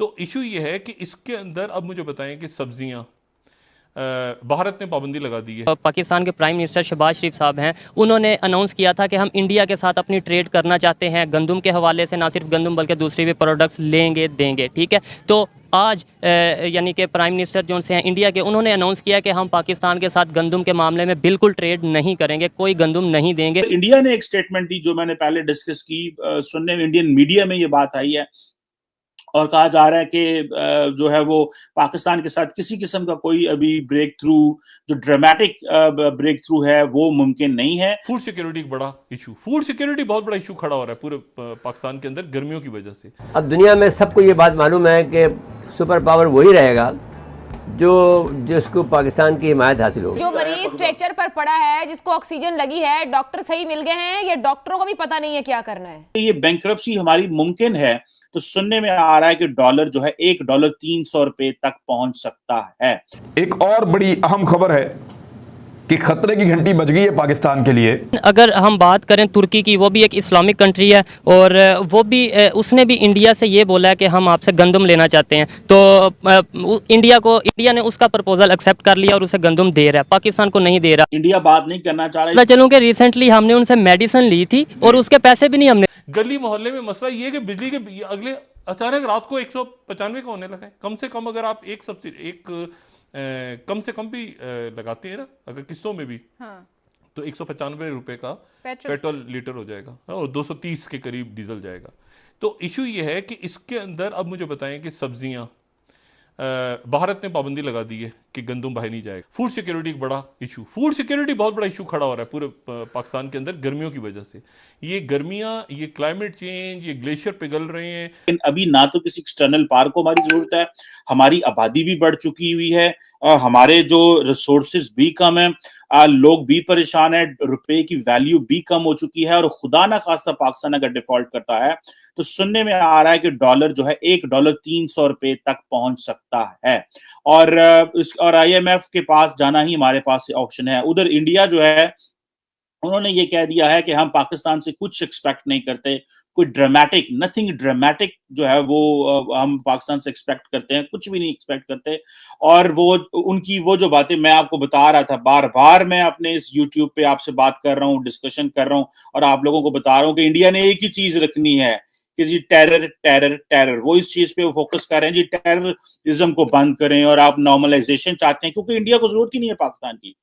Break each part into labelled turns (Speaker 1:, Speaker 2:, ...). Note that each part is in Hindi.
Speaker 1: तो इशू ये है कि इसके अंदर अब मुझे बताएं कि सब्जियां भारत ने पाबंदी लगा दी है।
Speaker 2: पाकिस्तान के प्राइम मिनिस्टर शहबाज शरीफ साहब हैं, उन्होंने अनाउंस किया था कि हम इंडिया के साथ अपनी ट्रेड करना चाहते हैं, गंदम के हवाले से, ना सिर्फ गंदम बल्कि दूसरी भी प्रोडक्ट्स लेंगे देंगे, ठीक है। तो आज यानी कि प्राइम मिनिस्टर जो से हैं इंडिया के, उन्होंने अनाउंस किया कि हम पाकिस्तान के साथ गंदम के मामले में बिल्कुल ट्रेड नहीं करेंगे, कोई गंदम नहीं देंगे।
Speaker 3: इंडिया ने एक स्टेटमेंट दी जो मैंने पहले डिस्कस की, सुनने में इंडियन मीडिया में ये बात आई है और कहा जा रहा है कि जो है वो पाकिस्तान के साथ किसी किस्म का कोई अभी ब्रेक थ्रू, जो ड्रामेटिक ब्रेक थ्रू है, वो मुमकिन नहीं है।
Speaker 1: फूड सिक्योरिटी बड़ा इशू, फूड सिक्योरिटी बहुत बड़ा इशू खड़ा हो रहा है पूरे पाकिस्तान के अंदर गर्मियों की वजह से।
Speaker 4: अब दुनिया में सबको ये बात मालूम है कि सुपर पावर वही रहेगा जो जिसको पाकिस्तान की हिमायत हासिल हो।
Speaker 5: जो मरीज स्ट्रेचर पर पड़ा है, जिसको ऑक्सीजन लगी है, डॉक्टर सही मिल गए हैं, ये डॉक्टरों को भी पता नहीं है क्या करना है।
Speaker 3: ये बैंकरप्सी हमारी मुमकिन है। तो सुनने में आ रहा है कि डॉलर जो है $1 300 तक पहुंच सकता है।
Speaker 6: एक और बड़ी अहम खबर है कि खतरे की घंटी बज गई है पाकिस्तान के लिए।
Speaker 2: अगर हम बात करें तुर्की की, वो भी एक इस्लामिक कंट्री है और वो भी उसने भी इंडिया से ये बोला है कि हम आपसे गंदम लेना चाहते हैं। तो इंडिया ने उसका प्रपोजल एक्सेप्ट कर लिया और उसे गंदम दे रहा है, पाकिस्तान को नहीं दे रहा।
Speaker 3: इंडिया बात नहीं करना चाह रहा है।
Speaker 2: चलूँ कि रिसेंटली हमने उनसे मेडिसिन ली थी और उसके पैसे भी नहीं हमने।
Speaker 1: गली मोहल्ले में मसला ये है कि बिजली के अगले अचानक रात को 195 का होने लगा है। कम से कम अगर आप एक सब्सिडी कम से कम भी लगाते हैं ना, अगर किस्तों में भी, हाँ, तो 195 रुपए का पेट्रोल लीटर हो जाएगा और 230 के करीब डीजल जाएगा। तो इशू ये है कि इसके अंदर अब मुझे बताएं कि सब्जियां भारत ने पाबंदी लगा दी है कि गंदम बाहर नहीं जाएगा। फूड सिक्योरिटी बड़ा इशू, फूड सिक्योरिटी बहुत बड़ा इशू खड़ा हो रहा है पूरे पाकिस्तान के अंदर गर्मियों की वजह से। ये गर्मियां, ये क्लाइमेट चेंज, ये ग्लेशियर पिघल रहे हैं।
Speaker 3: लेकिन अभी ना तो किसी एक्सटर्नल पावर को हमारी जरूरत है, हमारी आबादी भी बढ़ चुकी हुई है, हमारे जो रिसोर्सेज भी कम है, लोग भी परेशान है, रुपए की वैल्यू भी कम हो चुकी है और खुदा ना खास्ता पाकिस्तान अगर डिफॉल्ट करता है तो सुनने में आ रहा है कि डॉलर जो है $1 300 तक पहुंच सकता है। और IMF के पास जाना ही हमारे पास ऑप्शन है। उधर इंडिया जो है, उन्होंने ये कह दिया है कि हम पाकिस्तान से कुछ एक्सपेक्ट नहीं करते, कोई ड्रामेटिक, नथिंग ड्रामेटिक जो है वो हम पाकिस्तान से एक्सपेक्ट करते हैं, कुछ भी नहीं एक्सपेक्ट करते। और वो उनकी वो जो बातें मैं आपको बता रहा था, बार बार मैं अपने इस यूट्यूब पे आपसे बात कर रहा हूँ, डिस्कशन कर रहा हूँ और आप लोगों को बता रहा हूँ कि इंडिया ने एक ही चीज रखनी है कि जी टेरर टेरर टेरर, वो इस चीज पे फोकस कर रहे हैं जी, टेररिज्म को बंद करें और आप नॉर्मलाइजेशन चाहते हैं, क्योंकि इंडिया को जरूरत ही नहीं है पाकिस्तान की।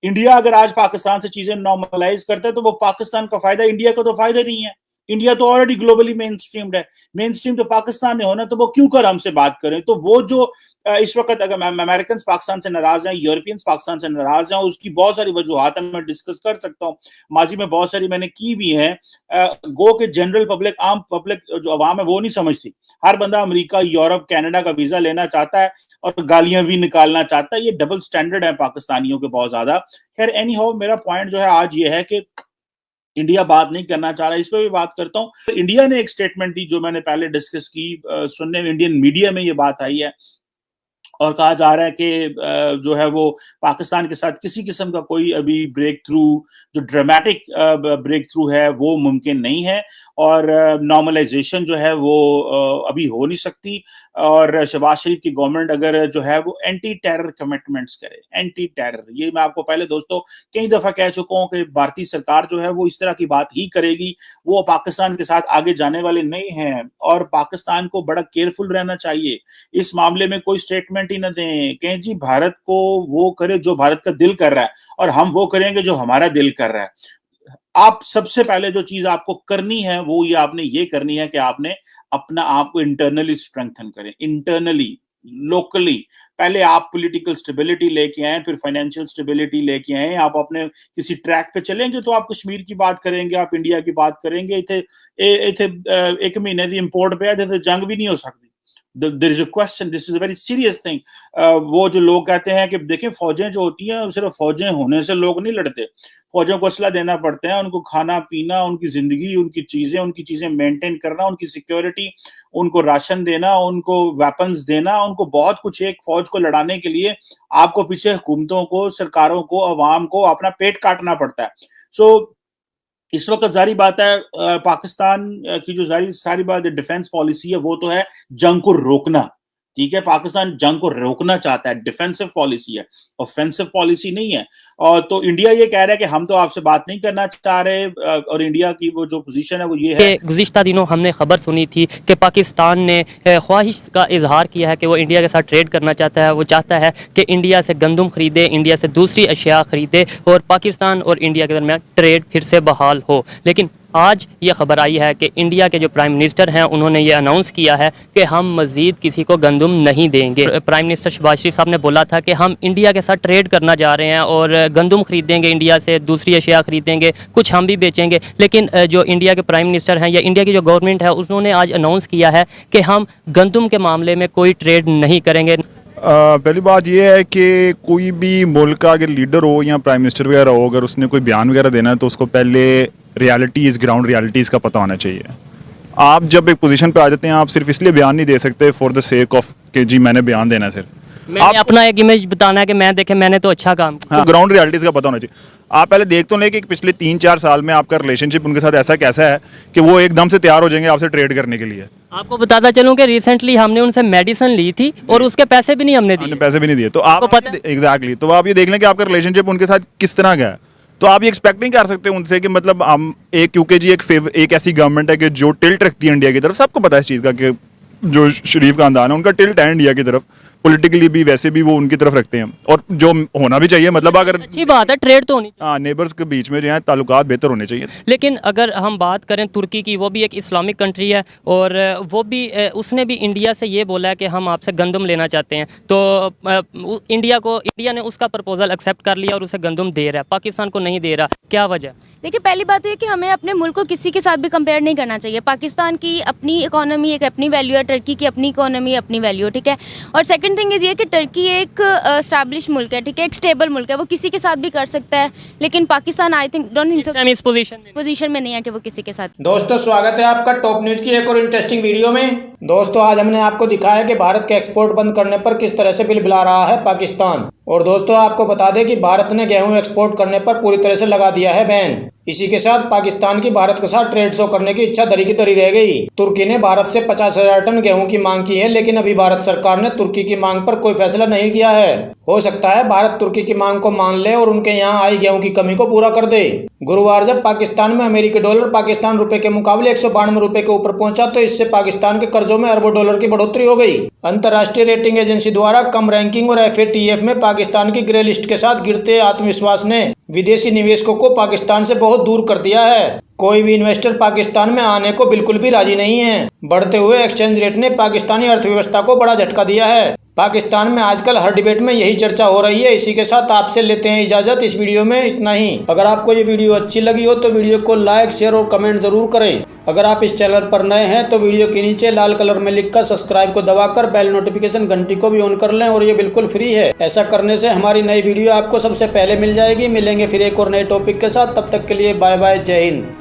Speaker 3: इंडिया अगर आज पाकिस्तान से चीजें नॉर्मलाइज करता है तो वो पाकिस्तान का फायदा, इंडिया का तो फायदा नहीं है। इंडिया तो ऑलरेडी ग्लोबली मेन स्ट्रीम्ड है, मेन स्ट्रीम तो पाकिस्तान ने होना, तो वो क्यों कर हमसे बात करें। तो वो जो इस वक्त अगर अमेरिकन पाकिस्तान से नाराज हैं, यूरोपियंस पाकिस्तान से नाराज हैं, उसकी बहुत सारी वजूहत मैं डिस्कस कर सकता हूँ, माजी में बहुत सारी मैंने की भी है। गो के जनरल पब्लिक, आम पब्लिक जो अवाम है वो नहीं समझती। हर बंदा अमेरिका, यूरोप, कनाडा का वीजा लेना चाहता है और गालियां भी निकालना चाहता है। ये डबल स्टैंडर्ड है पाकिस्तानियों के बहुत ज्यादा। खैर एनी हाउ, मेरा पॉइंट जो है आज ये है कि इंडिया बात नहीं करना चाह रहा है, इस पर भी बात करता हूँ। इंडिया ने एक स्टेटमेंट दी जो मैंने पहले डिस्कस की, सुनने में इंडियन मीडिया में ये बात आई है और कहा जा रहा है कि जो है वो पाकिस्तान के साथ किसी किस्म का कोई अभी ब्रेक थ्रू, जो ड्रामेटिक ब्रेक थ्रू है, वो मुमकिन नहीं है और नॉर्मलाइजेशन जो है वो अभी हो नहीं सकती। और शहबाज शरीफ की गवर्नमेंट अगर जो है वो एंटी टेरर कमिटमेंट्स करे, एंटी टेरर, ये मैं आपको पहले दोस्तों कई दफा कह चुका हूँ कि भारतीय सरकार जो है वो इस तरह की बात ही करेगी। वो पाकिस्तान के साथ आगे जाने वाले नहीं हैं और पाकिस्तान को बड़ा केयरफुल रहना चाहिए इस मामले में। कोई स्टेटमेंट ही न दें, कहें जी भारत को वो करे जो भारत का दिल कर रहा है और हम वो करेंगे जो हमारा दिल कर रहा है। आप सबसे पहले जो चीज आपको करनी है वो ये आपने ये करनी है कि आपने अपना आप को इंटरनली स्ट्रेंथन करें, इंटरनली, लोकली। पहले आप पॉलिटिकल स्टेबिलिटी लेके आए, फिर फाइनेंशियल स्टेबिलिटी लेके आए। आप अपने किसी ट्रैक पे चलेंगे तो आप कश्मीर की बात करेंगे, आप इंडिया की बात करेंगे। इथे एक महीने की इंपोर्ट पे है तो जंग भी नहीं हो सकती। There is a question, this is a very serious thing। वो जो लोग कहते हैं कि देखें फौजें जो होती हैं सिर्फ फौजें होने से लोग नहीं लड़ते, फौजों को असला देना पड़ता है, उनको खाना पीना, उनकी जिंदगी, उनकी चीजें मेंटेन करना, उनकी सिक्योरिटी, उनको राशन देना, उनको वेपन्स देना, उनको बहुत कुछ, एक फौज को लड़ाने के लिए आपको पीछे हुकूमतों को, सरकारों को, अवाम को अपना पेट काटना पड़ता है। सो इस वक्त जारी बात है पाकिस्तान की जो सारी बात डिफेंस पॉलिसी है वो तो है जंग को रोकना, ठीक है, पाकिस्तान जंग को रोकना चाहता है, डिफेंसिव पॉलिसी है, ऑफेंसिव पॉलिसी नहीं है। और तो इंडिया ये कह रहा है कि हम तो आपसे बात नहीं करना चाह रहे, और इंडिया की वो जो पोजीशन है वो ये है।
Speaker 2: गुज़िश्ता दिनों हमने खबर सुनी थी कि पाकिस्तान ने ख्वाहिश का इजहार किया है कि वो इंडिया के साथ ट्रेड करना चाहता है। वो चाहता है कि इंडिया से गंदम खरीदे, इंडिया से दूसरी अशिया खरीदे और पाकिस्तान और इंडिया के दरमियान ट्रेड फिर से बहाल हो। लेकिन आज ये खबर आई है कि इंडिया के जो प्राइम मिनिस्टर हैं उन्होंने ये अनाउंस किया है कि हम मज़ीद किसी को गंदम नहीं देंगे। प्राइम मिनिस्टर शहबाज शरीफ साहब ने बोला था कि हम इंडिया के साथ ट्रेड करना जा रहे हैं और गंदम खरीदेंगे, इंडिया से दूसरी अशिया खरीदेंगे, कुछ हम भी बेचेंगे। लेकिन जो इंडिया के प्राइम मिनिस्टर हैं या इंडिया की जो गवर्नमेंट है उन्होंने आज अनाउंस किया है कि हम गंदम के मामले में कोई ट्रेड नहीं करेंगे।
Speaker 7: पहली बात यह है कि कोई भी मुल्क का अगर लीडर हो या प्राइम मिनिस्टर वगैरह हो, अगर उसने कोई बयान वगैरह देना है तो उसको पहले रियलिटीज़, ग्राउंड रियलिटीज़ का पता होना चाहिए। आप जब एक पोजीशन पे आ जाते हैं, आप सिर्फ इसलिए बयान नहीं दे सकते फॉर द सेक ऑफ कि जी मैंने बयान देना है, सिर्फ
Speaker 2: मैंने अपना एक इमेज बताना है कि मैं देखे मैंने तो अच्छा काम किया।
Speaker 7: हाँ, ग्राउंड रियलिटीज़ का पता होना चाहिए। आप पहले देख तो लें कि पिछले 3-4 साल में आपका रिलेशनशिप उनके साथ ऐसा कैसा है कि वो एकदम से तैयार हो जाएंगे आपसे ट्रेड करने के लिए।
Speaker 2: आपको बताता चलूं कि रिसेंटली हमने उनसे मेडिसिन ली थी और उसके पैसे भी नहीं हमने दिए।
Speaker 7: पैसे भी नहीं दिए, तो आपको
Speaker 2: पता है?
Speaker 7: एग्जैक्टली, तो आप ये देख लें कि आपका रिलेशनशिप उनके साथ किस तरह का है। तो आप ये एक्सपेक्ट नहीं कर सकते उनसे कि मतलब हम क्योंकि जी एक ऐसी गवर्नमेंट है कि जो टिल्ट रखती है इंडिया की तरफ। सबको पता है इस चीज़ का कि जो शरीफ खानदान है उनका टिल्ट है इंडिया की तरफ, पॉलिटिकली भी वैसे भी वो उनकी तरफ रखते हैं, और जो होना भी चाहिए। मतलब अगर
Speaker 2: अच्छी बात है, ट्रेड तो होनी चाहिए।
Speaker 7: हाँ, नेबर्स के बीच में जो है ताल्लुकात बेहतर होने चाहिए।
Speaker 2: लेकिन अगर हम बात करें तुर्की की, वो भी एक इस्लामिक कंट्री है और वो भी उसने भी इंडिया से ये बोला है कि हम आपसे गंदम लेना चाहते हैं। तो इंडिया ने उसका प्रपोजल एक्सेप्ट कर लिया और उसे गंदम दे रहा है, पाकिस्तान को नहीं दे रहा। क्या वजह?
Speaker 8: देखिए, पहली बात तो ये कि हमें अपने मुल्क को किसी के साथ भी कंपेयर नहीं करना चाहिए। पाकिस्तान की अपनी इकोनॉमी एक अपनी वैल्यू है, टर्की की अपनी इकोनॉमी अपनी वैल्यू है, ठीक है। और सेकंड थिंग इज़ ये कि टर्की एक एस्टैब्लिश मुल्क है, ठीक है, एक स्टेबल मुल्क है, वो किसी के साथ भी कर सकता है। लेकिन Pakistan I think don't think so
Speaker 2: इस
Speaker 8: पोजीशन में नहीं है कि वो किसी के साथ।
Speaker 9: दोस्तों, स्वागत है आपका टॉप न्यूज की एक और इंटरेस्टिंग वीडियो में। दोस्तों, आज हमने आपको दिखाया कि भारत के एक्सपोर्ट बंद करने पर किस तरह से बिलबिला रहा है पाकिस्तान। और दोस्तों, आपको बता दें कि भारत ने गेहूं एक्सपोर्ट करने पर पूरी तरह से लगा दिया है बैन। इसी के साथ पाकिस्तान की भारत के साथ ट्रेड शो करने की इच्छा धरी की धरी रह गई। तुर्की ने भारत से 50,000 टन गेहूं की मांग की है, लेकिन अभी भारत सरकार ने तुर्की की मांग पर कोई फैसला नहीं किया है। हो सकता है भारत तुर्की की मांग को मान ले और उनके यहाँ आई गेहूं की कमी को पूरा कर दे। गुरुवार जब पाकिस्तान में अमेरिकी डॉलर पाकिस्तान रुपए के मुकाबले 192 रुपए के ऊपर पहुंचा, तो इससे पाकिस्तान के कर्जों में अरबों डॉलर की बढ़ोतरी हो गई। अंतर्राष्ट्रीय रेटिंग एजेंसी द्वारा कम रैंकिंग और FATF में पाकिस्तान की ग्रे लिस्ट के साथ गिरते आत्मविश्वास ने विदेशी निवेशकों को पाकिस्तान से बहुत दूर कर दिया है। कोई भी इन्वेस्टर पाकिस्तान में आने को बिल्कुल भी राजी नहीं है। बढ़ते हुए एक्सचेंज रेट ने पाकिस्तानी अर्थव्यवस्था को बड़ा झटका दिया है। पाकिस्तान में आजकल हर डिबेट में यही चर्चा हो रही है। इसी के साथ आपसे लेते हैं इजाजत। इस वीडियो में इतना ही। अगर आपको ये वीडियो अच्छी लगी हो तो वीडियो को लाइक, शेयर और कमेंट जरूर करें। अगर आप इस चैनल पर नए हैं तो वीडियो के नीचे लाल कलर में लिखकर सब्सक्राइब को दबाकर बेल नोटिफिकेशन घंटी को भी ऑन कर लें, और ये बिल्कुल फ्री है। ऐसा करने से हमारी नई वीडियो आपको सबसे पहले मिल जाएगी। मिलेंगे फिर एक और नए टॉपिक के साथ, तब तक के लिए बाय बाय, जय हिंद।